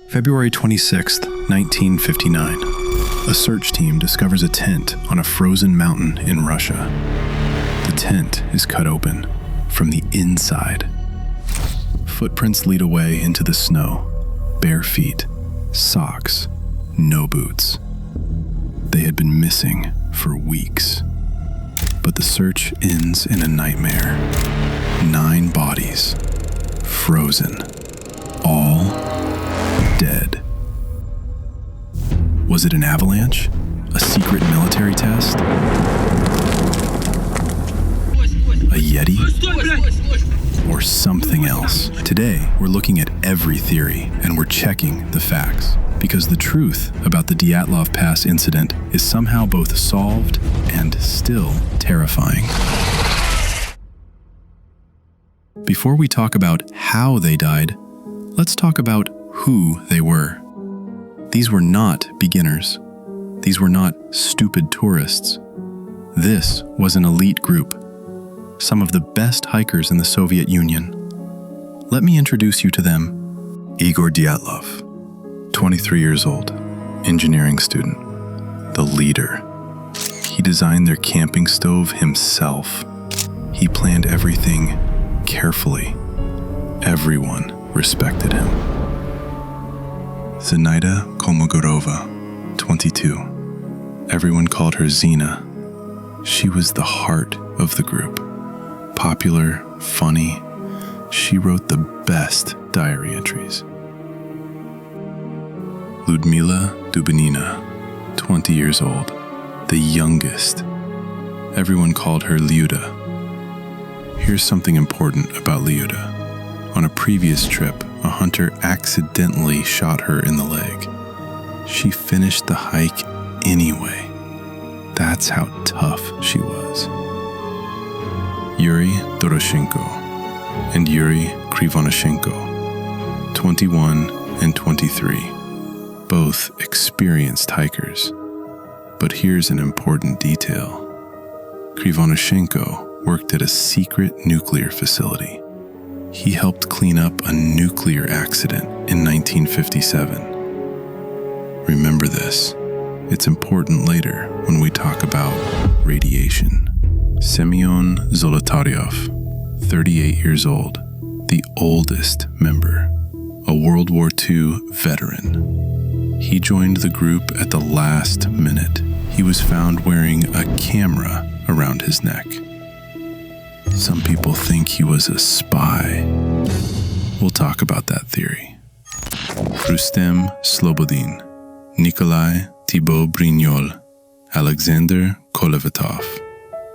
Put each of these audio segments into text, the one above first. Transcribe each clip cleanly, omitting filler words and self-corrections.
February 26, 1959. A search team discovers a tent on a frozen mountain in Russia. The tent is cut open from the inside. Footprints lead away into the snow. Bare feet, socks, no boots. They had been missing for weeks. But the search ends in a nightmare. 9 bodies, frozen, all dead. Was it an avalanche? A secret military test? A Yeti? Or something else? Today, we're looking at every theory, and we're checking the facts. Because the truth about the Dyatlov Pass incident is somehow both solved and still terrifying. Before we talk about how they died, let's talk about who they were. These were not beginners. These were not stupid tourists. This was an elite group, some of the best hikers in the Soviet Union. Let me introduce you to them. Igor Dyatlov, 23 years old, engineering student, the leader. He designed their camping stove himself. He planned everything carefully. Everyone respected him. Zenaida Kolmogorova, 22. Everyone called her Zena. She was the heart of the group. Popular, funny, she wrote the best diary entries. Lyudmila Dubinina, 20 years old, the youngest. Everyone called her Lyuda. Here's something important about Lyuda. On a previous trip, a hunter accidentally shot her in the leg. She finished the hike anyway. That's how tough she was. Yuri Doroshenko and Yuri Krivonashenko, 21 and 23, both experienced hikers. But here's an important detail. Krivonashenko worked at a secret nuclear facility. He helped clean up a nuclear accident in 1957. Remember this. It's important later when we talk about radiation. Semyon Zolotaryov, 38 years old, the oldest member, a World War II veteran. He joined the group at the last minute. He was found wearing a camera around his neck. Some people think he was a spy. We'll talk about that theory. Rustem Slobodin, Nikolai Thibaut Brignol, Alexander Kolevatov,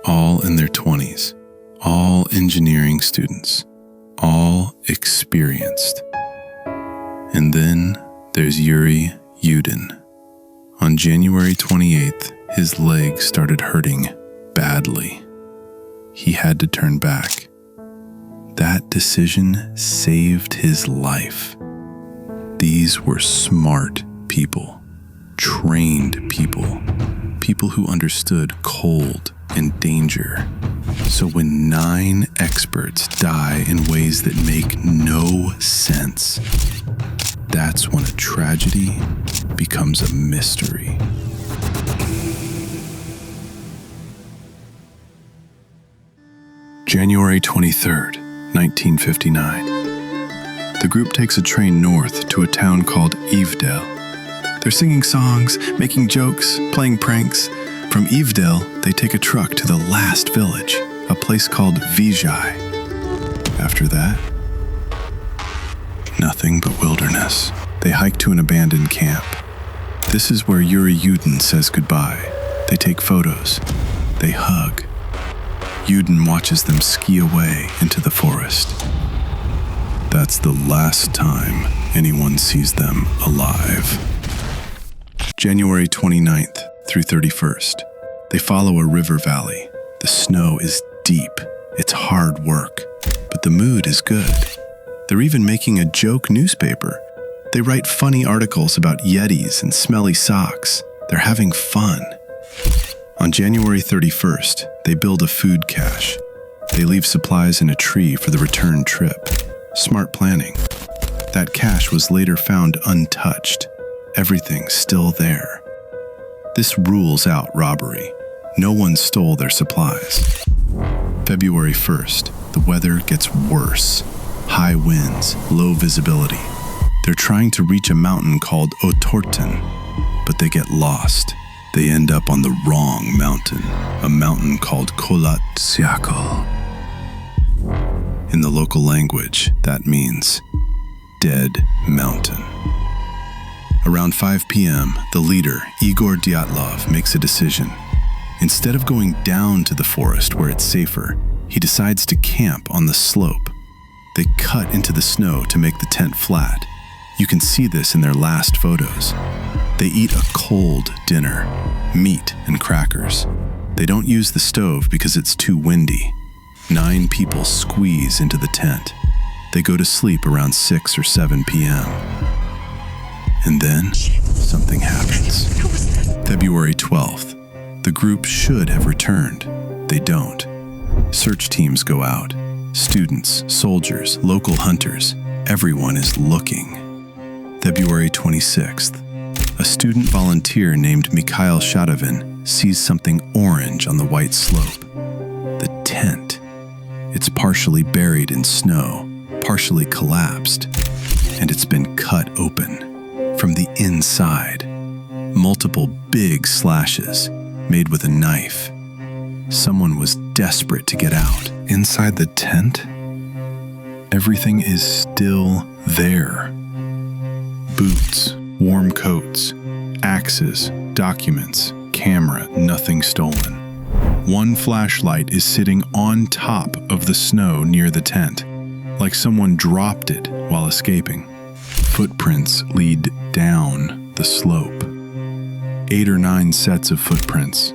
all in their 20s, all engineering students, all experienced. And then there's Yuri Yudin. On January 28th, his leg started hurting badly. He had to turn back. That decision saved his life. These were smart people, trained people, people who understood cold and danger. So when 9 experts die in ways that make no sense, that's when a tragedy becomes a mystery. January 23rd, 1959. The group takes a train north to a town called Ivdel. They're singing songs, making jokes, playing pranks. From Ivdel, they take a truck to the last village, a place called Vizhai. After that, nothing but wilderness. They hike to an abandoned camp. This is where Yuri Yudin says goodbye. They take photos. They hug. Yudin watches them ski away into the forest. That's the last time anyone sees them alive. January 29th through 31st. They follow a river valley. The snow is deep. It's hard work, but the mood is good. They're even making a joke newspaper. They write funny articles about Yetis and smelly socks. They're having fun. On January 31st, they build a food cache. They leave supplies in a tree for the return trip. Smart planning. That cache was later found untouched. Everything still there. This rules out robbery. No one stole their supplies. February 1st, the weather gets worse. High winds, low visibility. They're trying to reach a mountain called Otorten, but they get lost. They end up on the wrong mountain, a mountain called Kholat Syakhl. In the local language, that means Dead Mountain. Around 5 p.m., the leader, Igor Dyatlov, makes a decision. Instead of going down to the forest where it's safer, he decides to camp on the slope. They cut into the snow to make the tent flat. You can see this in their last photos. They eat a cold dinner, meat and crackers. They don't use the stove because it's too windy. 9 people squeeze into the tent. They go to sleep around 6 or 7 p.m. And then something happens. February 12th. The group should have returned. They don't. Search teams go out. Students, soldiers, local hunters. Everyone is looking. February 26th. A student volunteer named Mikhail Shadovin sees something orange on the white slope. The tent. It's partially buried in snow, partially collapsed, and it's been cut open from the inside. Multiple big slashes made with a knife. Someone was desperate to get out. Inside the tent, everything is still there. Boots, warm coats, axes, documents, camera, nothing stolen. One flashlight is sitting on top of the snow near the tent, like someone dropped it while escaping. Footprints lead down the slope. 8 or 9 sets of footprints.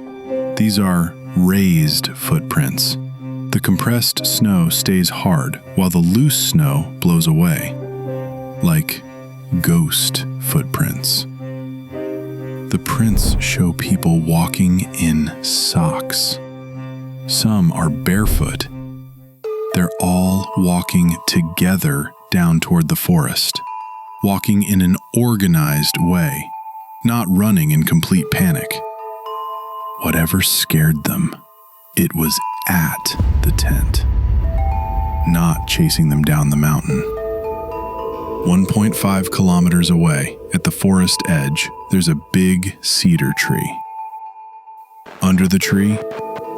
These are raised footprints. The compressed snow stays hard while the loose snow blows away, like ghost footprints. The prints show people walking in socks. Some are barefoot. They're all walking together down toward the forest, walking in an organized way, not running in complete panic. Whatever scared them, it was at the tent, not chasing them down the mountain. 1.5 kilometers away, at the forest edge, there's a big cedar tree. Under the tree,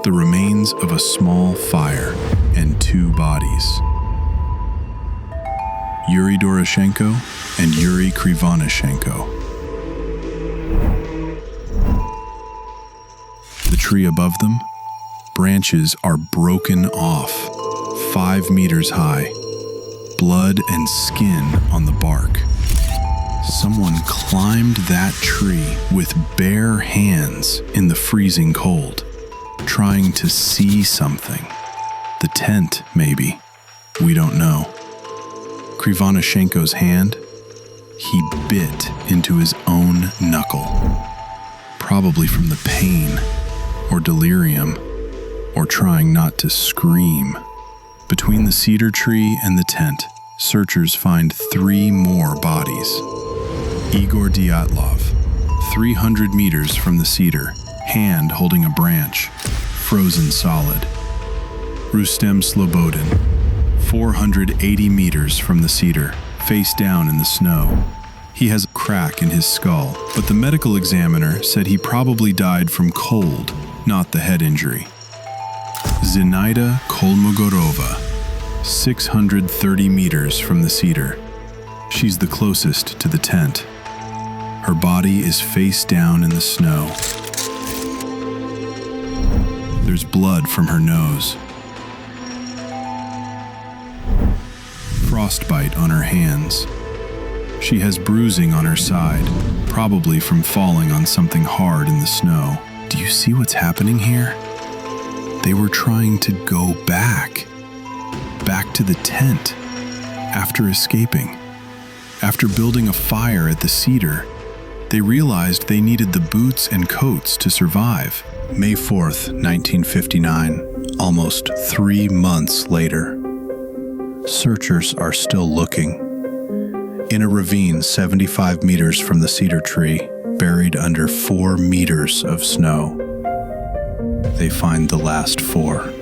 the remains of a small fire and 2 bodies. Yuri Doroshenko and Yuri Krivonishenko. The tree above them, branches are broken off, 5 meters high. Blood and skin on the bark. Someone climbed that tree with bare hands in the freezing cold, trying to see something. The tent, maybe. We don't know. Krivonishenko's hand, he bit into his own knuckle. Probably from the pain, or delirium, or trying not to scream. Between the cedar tree and the tent, searchers find 3 more bodies. Igor Dyatlov, 300 meters from the cedar, hand holding a branch, frozen solid. Rustem Slobodin, 480 meters from the cedar, face down in the snow. He has a crack in his skull, but the medical examiner said he probably died from cold, not the head injury. Zinaida Kolmogorova, 630 meters from the cedar. She's the closest to the tent. Her body is face down in the snow. There's blood from her nose. Frostbite on her hands. She has bruising on her side, probably from falling on something hard in the snow. Do you see what's happening here? They were trying to go back to the tent, after escaping. After building a fire at the cedar, they realized they needed the boots and coats to survive. May 4th, 1959, almost 3 months later. Searchers are still looking. In a ravine 75 meters from the cedar tree, buried under 4 meters of snow, they find the last 4.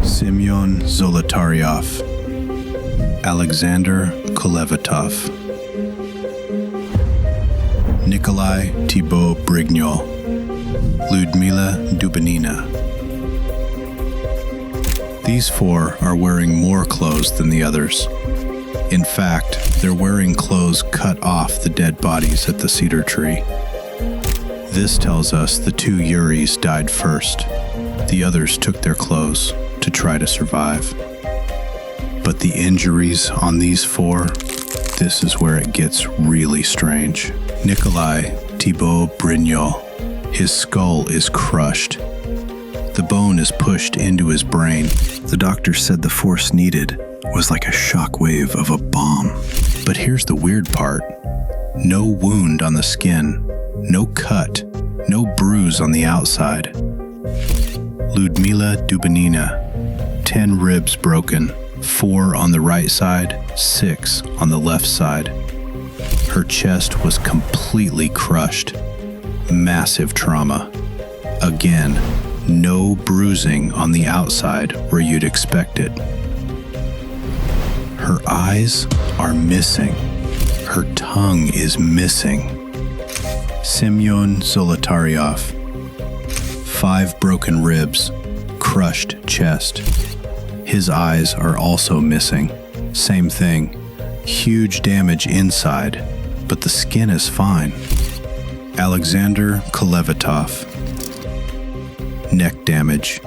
Semyon Zolotaryov, Alexander Kolevatov, Nikolai Thibault Brignol, Lyudmila Dubinina. These 4 are wearing more clothes than the others. In fact, they're wearing clothes cut off the dead bodies at the cedar tree. This tells us the 2 Yuris died first. The others took their clothes to try to survive. But the injuries on these 4, this is where it gets really strange. Nikolai Thibault Brignol, his skull is crushed. The bone is pushed into his brain. The doctor said the force needed was like a shock wave of a bomb. But here's the weird part. No wound on the skin, no cut, no bruise on the outside. Lyudmila Dubinina, 10 ribs broken, 4 on the right side, 6 on the left side. Her chest was completely crushed. Massive trauma. Again, no bruising on the outside where you'd expect it. Her eyes are missing. Her tongue is missing. Semyon Zolotaryov, 5 broken ribs, crushed chest. His eyes are also missing. Same thing. Huge damage inside, but the skin is fine. Alexander Kolevatov, neck damage.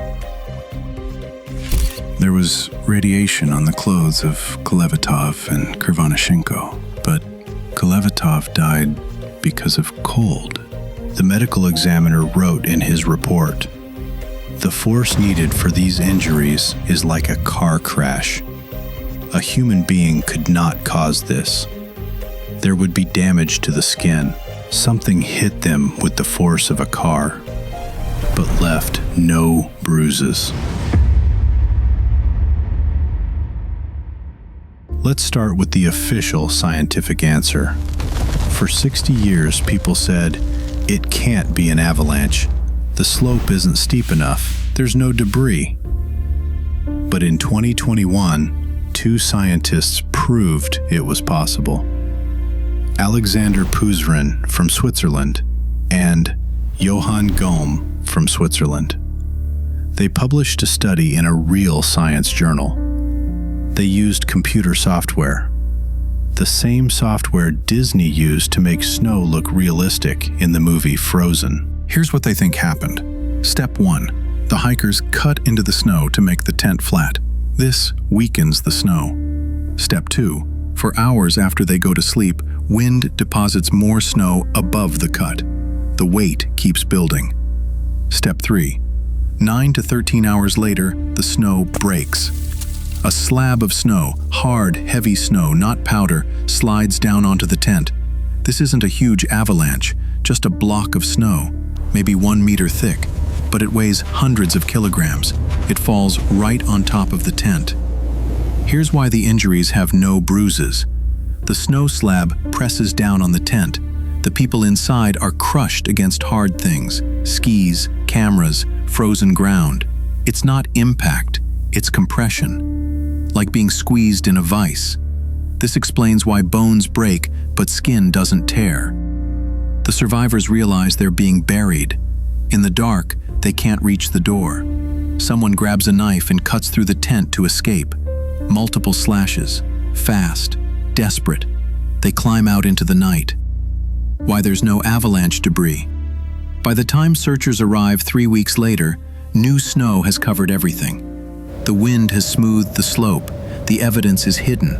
There was radiation on the clothes of Kolevatov and Krivonishenko, but Kolevatov died because of cold. The medical examiner wrote in his report, "The force needed for these injuries is like a car crash. A human being could not cause this. There would be damage to the skin. Something hit them with the force of a car, but left no bruises." Let's start with the official scientific answer. For 60 years, people said, it can't be an avalanche. The slope isn't steep enough. There's no debris. But in 2021, 2 scientists proved it was possible. Alexander Puzrin from Switzerland and Johann Gohm from Switzerland. They published a study in a real science journal. They used computer software, the same software Disney used to make snow look realistic in the movie Frozen. Here's what they think happened. Step 1. The hikers cut into the snow to make the tent flat. This weakens the snow. Step 2. For hours after they go to sleep, wind deposits more snow above the cut. The weight keeps building. Step 3. 9 to 13 hours later, the snow breaks. A slab of snow, hard, heavy snow, not powder, slides down onto the tent. This isn't a huge avalanche, just a block of snow, maybe 1 meter thick, but it weighs hundreds of kilograms. It falls right on top of the tent. Here's why the injuries have no bruises. The snow slab presses down on the tent. The people inside are crushed against hard things, skis, cameras, frozen ground. It's not impact, it's compression. Like being squeezed in a vise. This explains why bones break, but skin doesn't tear. The survivors realize they're being buried. In the dark, they can't reach the door. Someone grabs a knife and cuts through the tent to escape. Multiple slashes. Fast. Desperate. They climb out into the night. Why there's no avalanche debris. By the time searchers arrive 3 weeks later, new snow has covered everything. The wind has smoothed the slope. The evidence is hidden.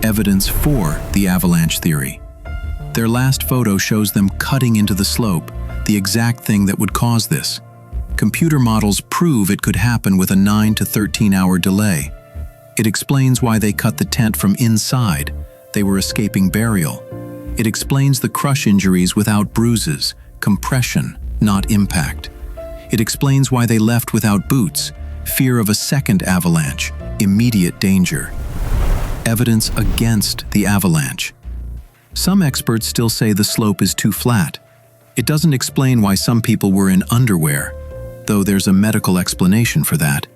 Evidence for the avalanche theory. Their last photo shows them cutting into the slope, the exact thing that would cause this. Computer models prove it could happen with a 9 to 13 hour delay. It explains why they cut the tent from inside. They were escaping burial. It explains the crush injuries without bruises, compression, not impact. It explains why they left without boots, fear of a second avalanche, immediate danger. evidence against the avalanche. Some experts still say the slope is too flat. It doesn't explain why some people were in underwear, though there's a medical explanation for that.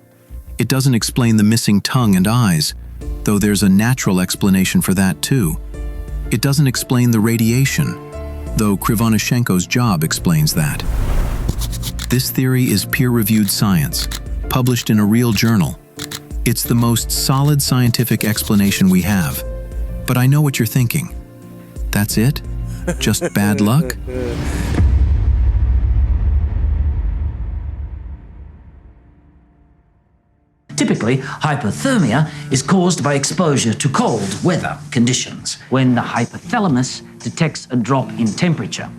It doesn't explain the missing tongue and eyes, though there's a natural explanation for that too. It doesn't explain the radiation, though Krivonyshenko's job explains that. This theory is peer-reviewed science, published in a real journal. It's the most solid scientific explanation we have. But I know what you're thinking. That's it? Just bad luck? Typically, hypothermia is caused by exposure to cold weather conditions. When the hypothalamus detects a drop in temperature,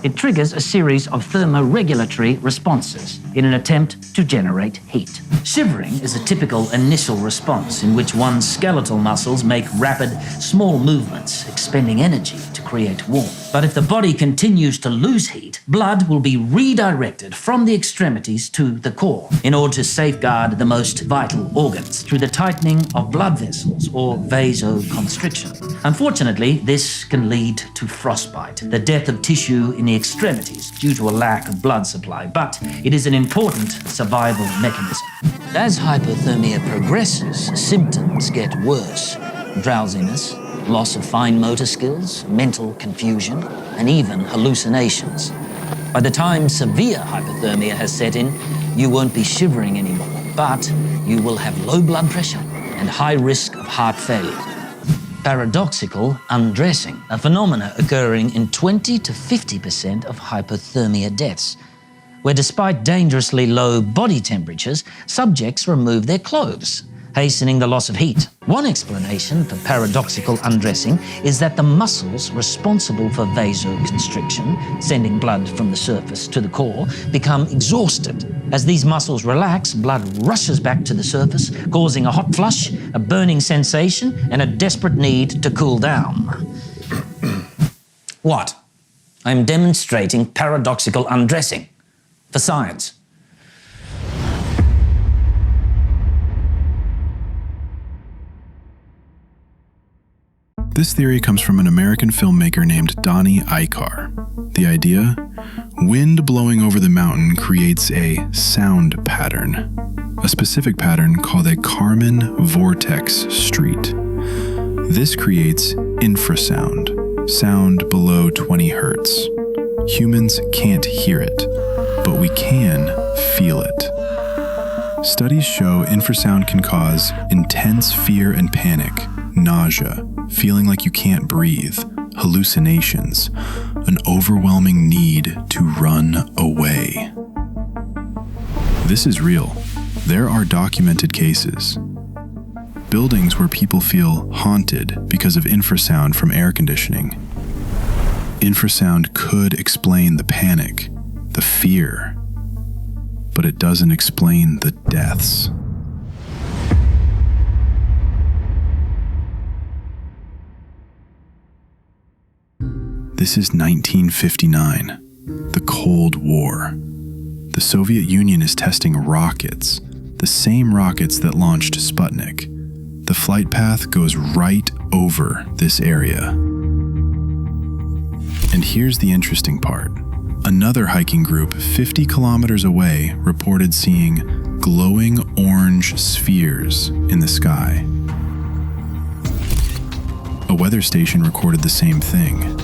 it triggers a series of thermoregulatory responses in an attempt to generate heat. Shivering is a typical initial response in which one's skeletal muscles make rapid, small movements, expending energy to create warmth. But if the body continues to lose heat, blood will be redirected from the extremities to the core in order to safeguard the most vital organs through the tightening of blood vessels or vasoconstriction. Unfortunately, this can lead to frostbite, the death of tissue in the extremities due to a lack of blood supply, but it is an important survival mechanism. As hypothermia progresses, symptoms get worse. Drowsiness, loss of fine motor skills, mental confusion, and even hallucinations. By the time severe hypothermia has set in, you won't be shivering anymore, but you will have low blood pressure and high risk of heart failure. Paradoxical undressing, a phenomenon occurring in 20 to 50% of hypothermia deaths, where despite dangerously low body temperatures, subjects remove their clothes, hastening the loss of heat. One explanation for paradoxical undressing is that the muscles responsible for vasoconstriction, sending blood from the surface to the core, become exhausted. As these muscles relax, blood rushes back to the surface, causing a hot flush, a burning sensation, and a desperate need to cool down. What? I'm demonstrating paradoxical undressing for science. This theory comes from an American filmmaker named Donnie Eichar. The idea? Wind blowing over the mountain creates a sound pattern, a specific pattern called a Kármán vortex street. This creates infrasound, sound below 20 hertz. Humans can't hear it, but we can feel it. Studies show infrasound can cause intense fear and panic, nausea, feeling like you can't breathe, hallucinations, an overwhelming need to run away. This is real. There are documented cases. Buildings where people feel haunted because of infrasound from air conditioning. Infrasound could explain the panic, the fear, but it doesn't explain the deaths. This is 1959, the Cold War. The Soviet Union is testing rockets, the same rockets that launched Sputnik. The flight path goes right over this area. And here's the interesting part. Another hiking group 50 kilometers away reported seeing glowing orange spheres in the sky. A weather station recorded the same thing.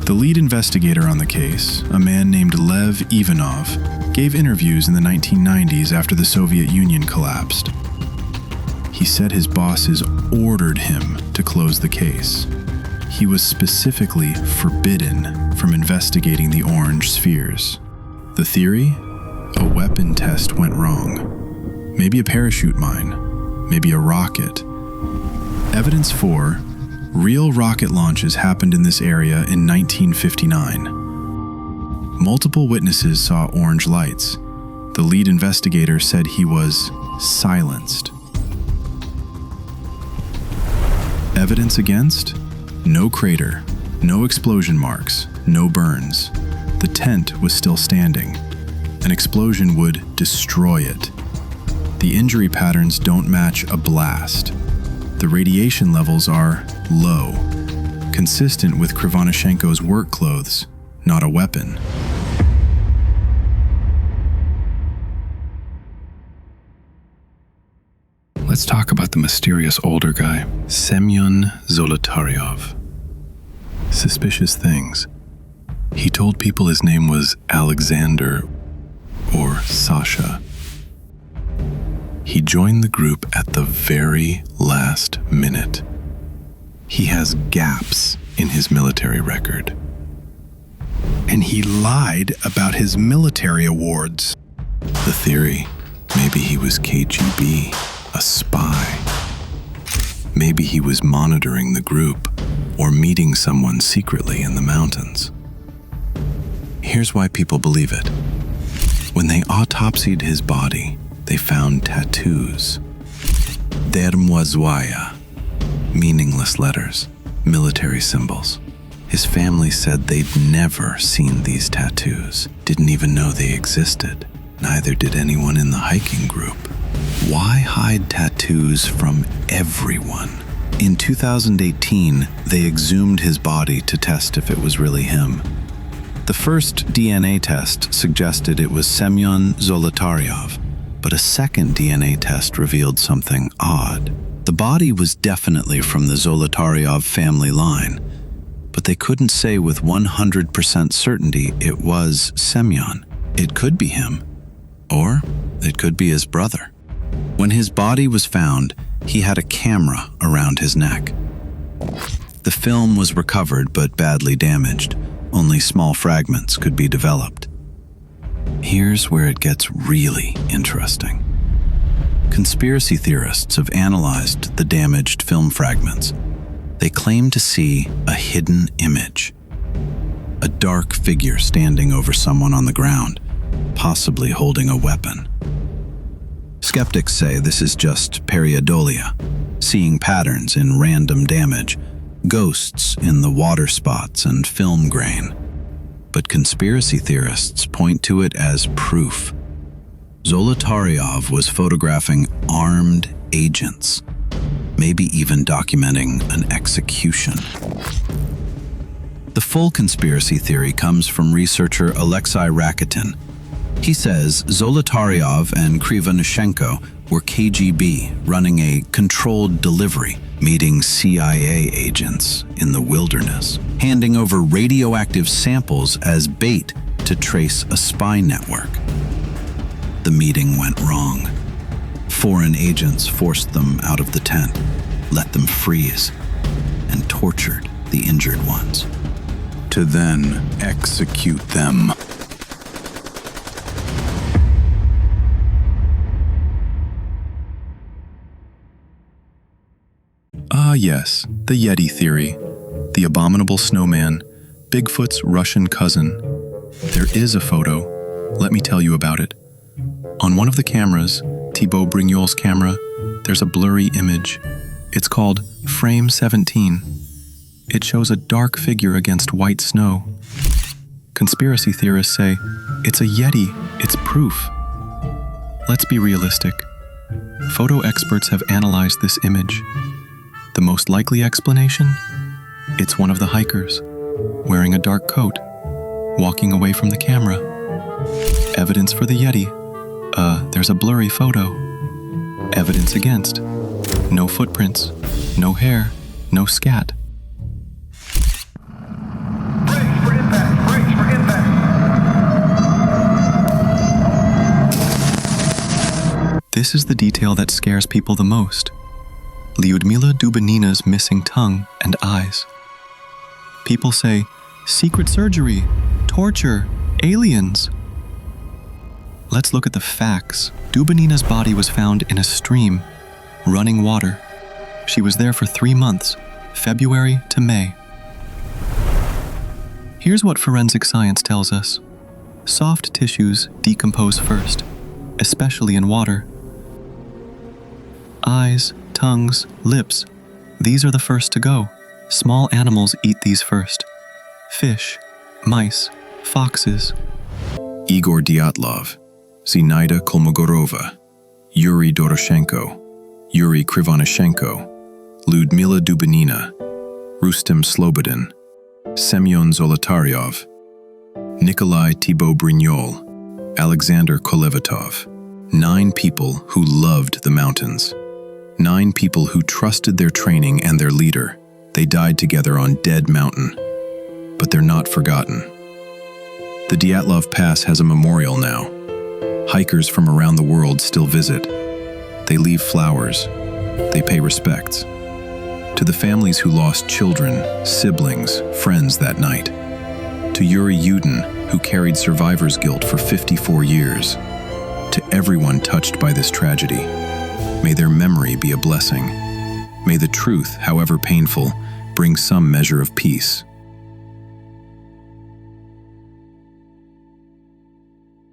The lead investigator on the case, a man named Lev Ivanov, gave interviews in the 1990s after the Soviet Union collapsed. He said his bosses ordered him to close the case. He was specifically forbidden from investigating the orange spheres. The theory? A weapon test went wrong. Maybe a parachute mine. Maybe a rocket. Evidence 4. Real rocket launches happened in this area in 1959. Multiple witnesses saw orange lights. The lead investigator said he was silenced. Evidence against? No crater, no explosion marks, no burns. The tent was still standing. An explosion would destroy it. The injury patterns don't match a blast. The radiation levels are low, consistent with Krivonishenko's work clothes, not a weapon. Let's talk about the mysterious older guy, Semyon Zolotaryov. Suspicious things. He told people his name was Alexander or Sasha. He joined the group at the very last minute. He has gaps in his military record. And he lied about his military awards. The theory, maybe he was KGB, a spy. Maybe he was monitoring the group or meeting someone secretly in the mountains. Here's why people believe it. When they autopsied his body, they found tattoos. Dermwazwaya, meaningless letters, military symbols. His family said they'd never seen these tattoos, didn't even know they existed. Neither did anyone in the hiking group. Why hide tattoos from everyone? In 2018, they exhumed his body to test if it was really him. The first DNA test suggested it was Semyon Zolotaryov, but a second DNA test revealed something odd. The body was definitely from the Zolotaryov family line, but they couldn't say with 100% certainty it was Semyon. It could be him, or it could be his brother. When his body was found, he had a camera around his neck. The film was recovered but badly damaged. Only small fragments could be developed. Here's where it gets really interesting. Conspiracy theorists have analyzed the damaged film fragments. They claim to see a hidden image, a dark figure standing over someone on the ground, possibly holding a weapon. Skeptics say this is just pareidolia, seeing patterns in random damage, ghosts in the water spots and film grain. But conspiracy theorists point to it as proof. Zolotaryov was photographing armed agents, maybe even documenting an execution. The full conspiracy theory comes from researcher Alexei Rakitin. He says Zolotaryov and Krivonishenko were KGB running a controlled delivery, meeting CIA agents in the wilderness, handing over radioactive samples as bait to trace a spy network. The meeting went wrong. Foreign agents forced them out of the tent, let them freeze, and tortured the injured ones, to then execute them. Ah yes, the Yeti theory, the abominable snowman, Bigfoot's Russian cousin. There is a photo. Let me tell you about it. On one of the cameras, Thibaut Brignol's camera, there's a blurry image. It's called Frame 17. It shows a dark figure against white snow. Conspiracy theorists say, it's a Yeti, it's proof. Let's be realistic. Photo experts have analyzed this image. The most likely explanation? It's one of the hikers, wearing a dark coat, walking away from the camera. Evidence for the Yeti. There's a blurry photo. Evidence against. No footprints, no hair, no scat. Brace for impact, brace for impact. This is the detail that scares people the most. Lyudmila Dubinina's missing tongue and eyes. People say, secret surgery, torture, aliens. Let's look at the facts. Dubinina's body was found in a stream, running water. She was there for 3 months, February to May. Here's what forensic science tells us. Soft tissues decompose first, especially in water. Eyes, tongues, lips, these are the first to go. Small animals eat these first. Fish, mice, foxes. Igor Dyatlov, Zinaida Kolmogorova, Yuri Doroshenko, Yuri Krivonishenko, Lyudmila Dubinina, Rustem Slobodin, Semyon Zolotaryov, Nikolai Thibault-Brignol, Alexander Kolevatov. 9 people who loved the mountains. 9 people who trusted their training and their leader. They died together on Dead Mountain. But they're not forgotten. The Dyatlov Pass has a memorial now. Hikers from around the world still visit. They leave flowers. They pay respects. To the families who lost children, siblings, friends that night. To Yuri Yudin, who carried survivor's guilt for 54 years. To everyone touched by this tragedy, may their memory be a blessing. May the truth, however painful, bring some measure of peace.